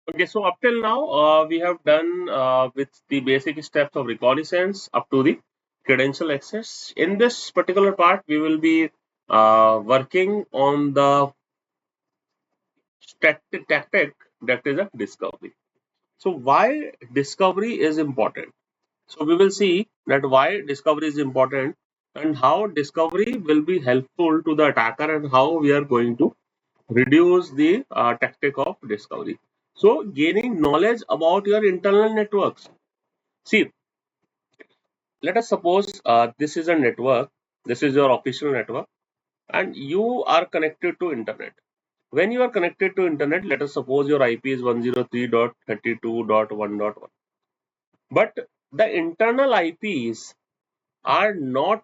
Okay, so up till now, we have done with the basic steps of reconnaissance up to the credential access. In this particular part, we will be working on the tactic that is a discovery. So, why discovery is important? So, we will see that why discovery is important and how discovery will be helpful to the attacker and how we are going to reduce the tactic of discovery. So, gaining knowledge about your internal networks. See, let us suppose this is a network, this is your official network, and you are connected to internet. When you are connected to internet, let us suppose your IP is 103.32.1.1. But the internal IPs are not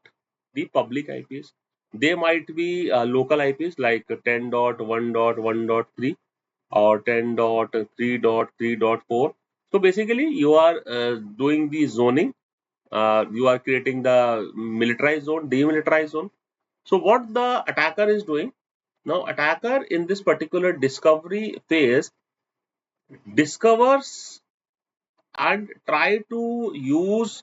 the public IPs. They might be local IPs like 10.1.1.3 or 10.3.3.4. So basically, you are doing the zoning. You are creating the militarized zone, demilitarized zone. So what the attacker is doing now, attacker in this particular discovery phase discovers and try to use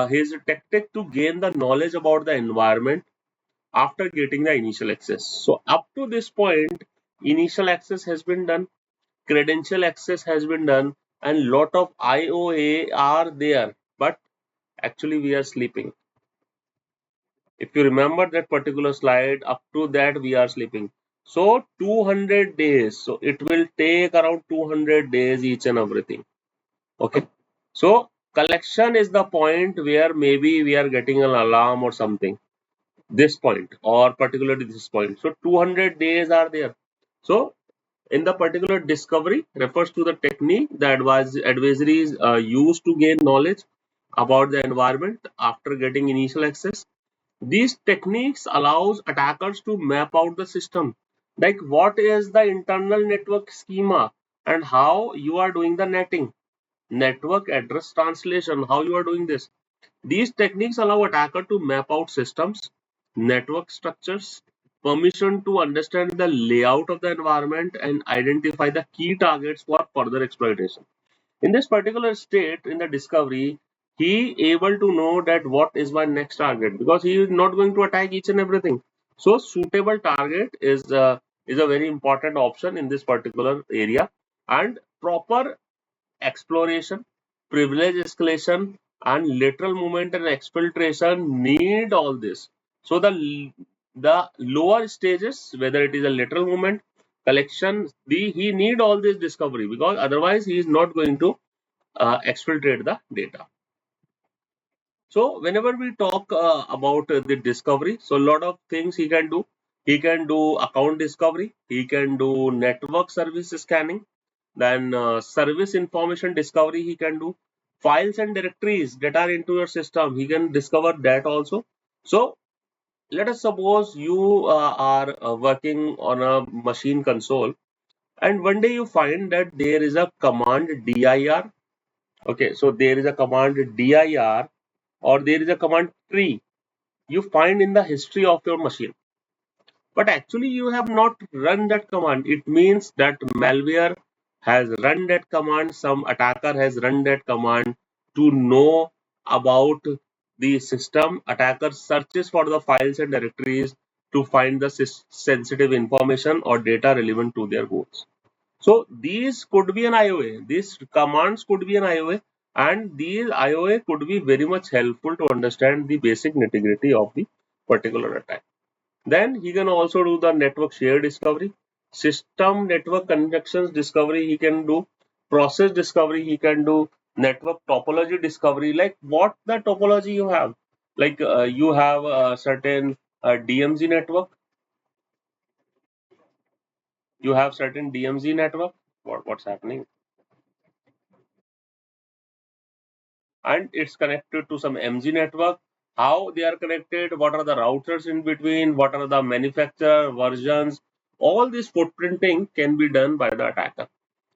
his tactic to gain the knowledge about the environment after getting the initial access. So up to this point, initial access has been done, credential access has been done, and lot of IOA are there, but actually we are sleeping. If you remember that particular slide, up to that we are sleeping. So 200 days. So it will take around 200 days each and everything. Okay. So collection is the point where maybe we are getting an alarm or something. This point or particularly this point. So 200 days are there. So in the particular discovery refers to the technique the advisories used to gain knowledge about the environment after getting initial access. These techniques allows attackers to map out the system, like what is the internal network schema and how you are doing the netting, network address translation, how you are doing this. These techniques allow attacker to map out systems, network structures, permission to understand the layout of the environment and identify the key targets for further exploitation. In this particular state in the discovery, he able to know that what is my next target because he is not going to attack each and everything. So suitable target is a very important option in this particular area, and proper exploration, privilege escalation, and lateral movement and exfiltration need all this. So the lower stages, whether it is a lateral movement, collection, he need all this discovery because otherwise he is not going to exfiltrate the data. So whenever we talk about the discovery, so a lot of things he can do. He can do account discovery. He can do network service scanning. Then service information discovery he can do. Files and directories that are into your system, he can discover that also. So let us suppose you are working on a machine console and one day you find that there is a command dir. Okay, so there is a command dir or there is a command tree you find in the history of your machine. But actually you have not run that command. It means that malware has run that command, some attacker has run that command to know about the system. Attacker searches for the files and directories to find the sensitive information or data relevant to their goals. So these could be an IOA. These commands could be an IOA, and these IOA could be very much helpful to understand the basic nitty-gritty of the particular attack. Then he can also do the network share discovery, system network connections discovery he can do, process discovery he can do, network topology discovery, like what the topology you have. Like you have a certain DMZ network, you have certain DMZ network, what's happening? And it's connected to some MZ network. How they are connected, what are the routers in between, what are the manufacturer versions, all this footprinting can be done by the attacker.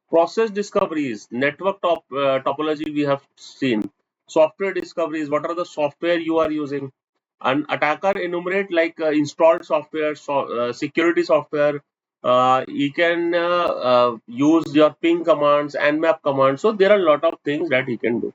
Process discoveries, network topology we have seen, software discoveries, what are the software you are using. An attacker enumerate like installed software, security software, he can use your ping commands and map commands. So there are a lot of things that he can do.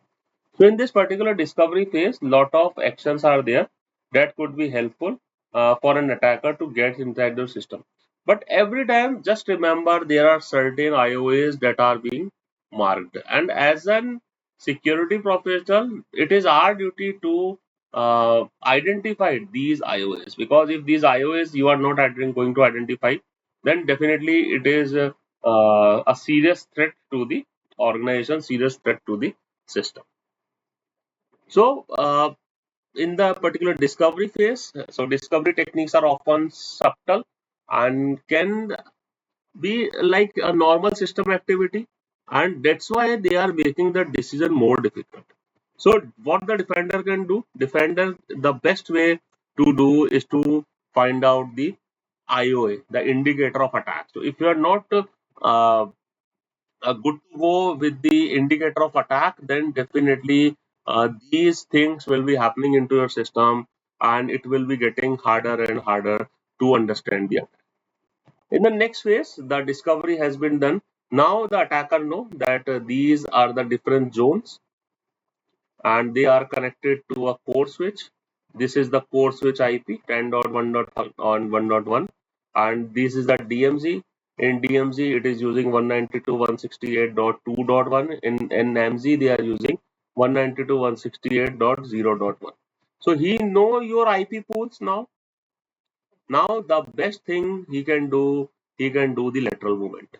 So in this particular discovery phase, lot of actions are there that could be helpful for an attacker to get inside the system. But every time, just remember there are certain IOAs that are being marked. And as an security professional, it is our duty to identify these IOAs, because if these IOAs you are not going to identify, then definitely it is a serious threat to the organization, serious threat to the system. So, in the particular discovery phase, so discovery techniques are often subtle and can be like a normal system activity, and that's why they are making the decision more difficult. So, what the defender can do? Defender, the best way to do is to find out the IOA, the indicator of attack. So, if you are not uh, good to go with the indicator of attack, then definitely these things will be happening into your system, and it will be getting harder and harder to understand the attack. In the next phase, the discovery has been done. Now the attacker know that these are the different zones and they are connected to a core switch. This is the core switch IP 10.1.1 and this is the DMZ. In DMZ, it is using 192.168.2.1. In NMZ, they are using 192.168.0.1. So he know your IP pools now. Now the best thing he can do the lateral movement.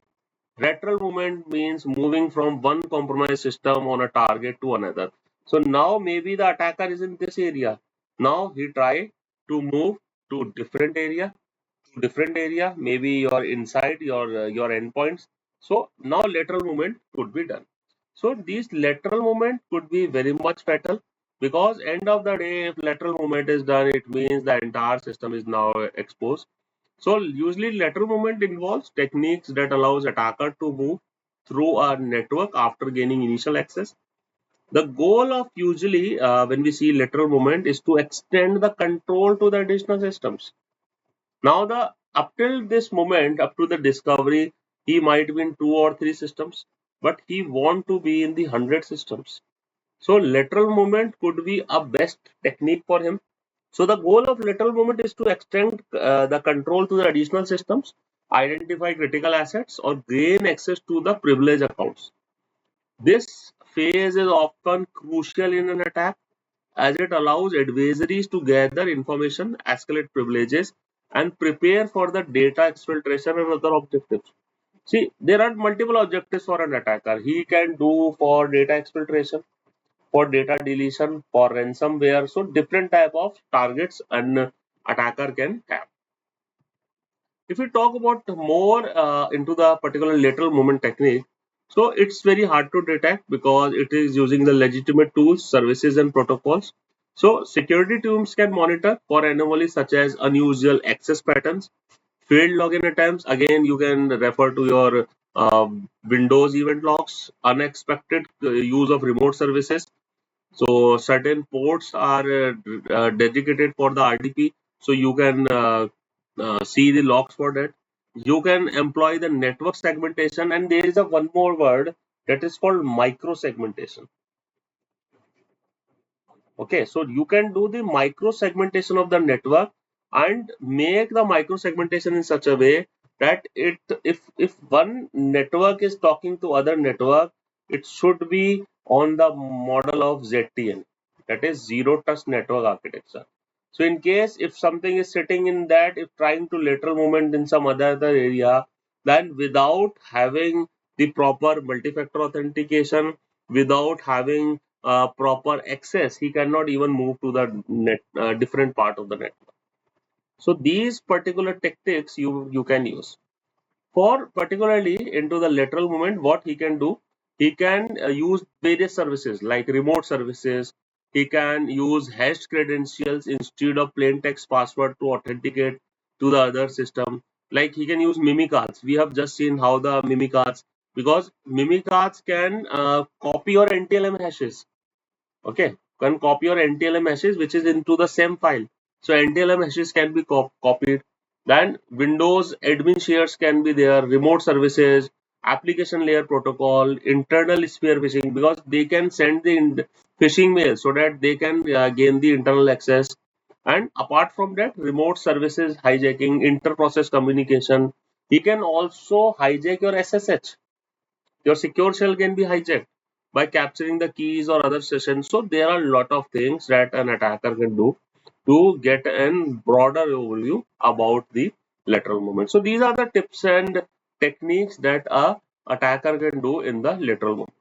Lateral movement means moving from one compromised system on a target to another. So now maybe the attacker is in this area. Now he try to move to different area. Maybe you're inside your endpoints. So now lateral movement could be done. So these lateral movement could be very much fatal, because end of the day, if lateral movement is done, it means the entire system is now exposed. So usually lateral movement involves techniques that allows attacker to move through a network after gaining initial access. The goal of usually when we see lateral movement is to extend the control to the additional systems. Now the up till this moment, up to the discovery, he might be in two or three systems, but he want to be in the 100 systems. So lateral movement could be a best technique for him. So the goal of lateral movement is to extend the control to the additional systems, identify critical assets, or gain access to the privilege accounts. This phase is often crucial in an attack as it allows adversaries to gather information, escalate privileges, and prepare for the data exfiltration and other objectives. See, there are multiple objectives for an attacker. He can do for data exfiltration, for data deletion, for ransomware. So different type of targets an attacker can have. If we talk about more into the particular lateral movement technique, so it's very hard to detect because it is using the legitimate tools, services, and protocols. So security teams can monitor for anomalies such as unusual access patterns, failed login attempts. Again, you can refer to your Windows event logs, unexpected use of remote services. So certain ports are dedicated for the RDP, so you can see the logs for that. You can employ the network segmentation, and there is a one more word that is called micro segmentation. Okay, so you can do the micro segmentation of the network and make the micro segmentation in such a way that it if one network is talking to other network, it should be on the model of ZTN, that is zero trust network architecture. So in case if something is sitting in that, if trying to lateral movement in some other area, then without having the proper multi-factor authentication, without having proper access, he cannot even move to the different part of the network. So these particular tactics you can use for particularly into the lateral movement. What he can do, he can use various services like remote services. He can use hashed credentials instead of plain text password to authenticate to the other system. Like he can use mimicards. We have just seen how the mimicards, because mimicards can copy your NTLM hashes. Okay, can copy your NTLM hashes which is into the same file. So NTLM hashes can be copied. Then Windows admin shares can be there, remote services, application layer protocol, internal sphere phishing, because they can send the phishing mail so that they can gain the internal access. And apart from that, remote services hijacking, inter-process communication. He can also hijack your SSH. Your secure shell can be hijacked by capturing the keys or other sessions. So there are a lot of things that an attacker can do to get a broader overview about the lateral movement. So these are the tips and techniques that a attacker can do in the lateral movement.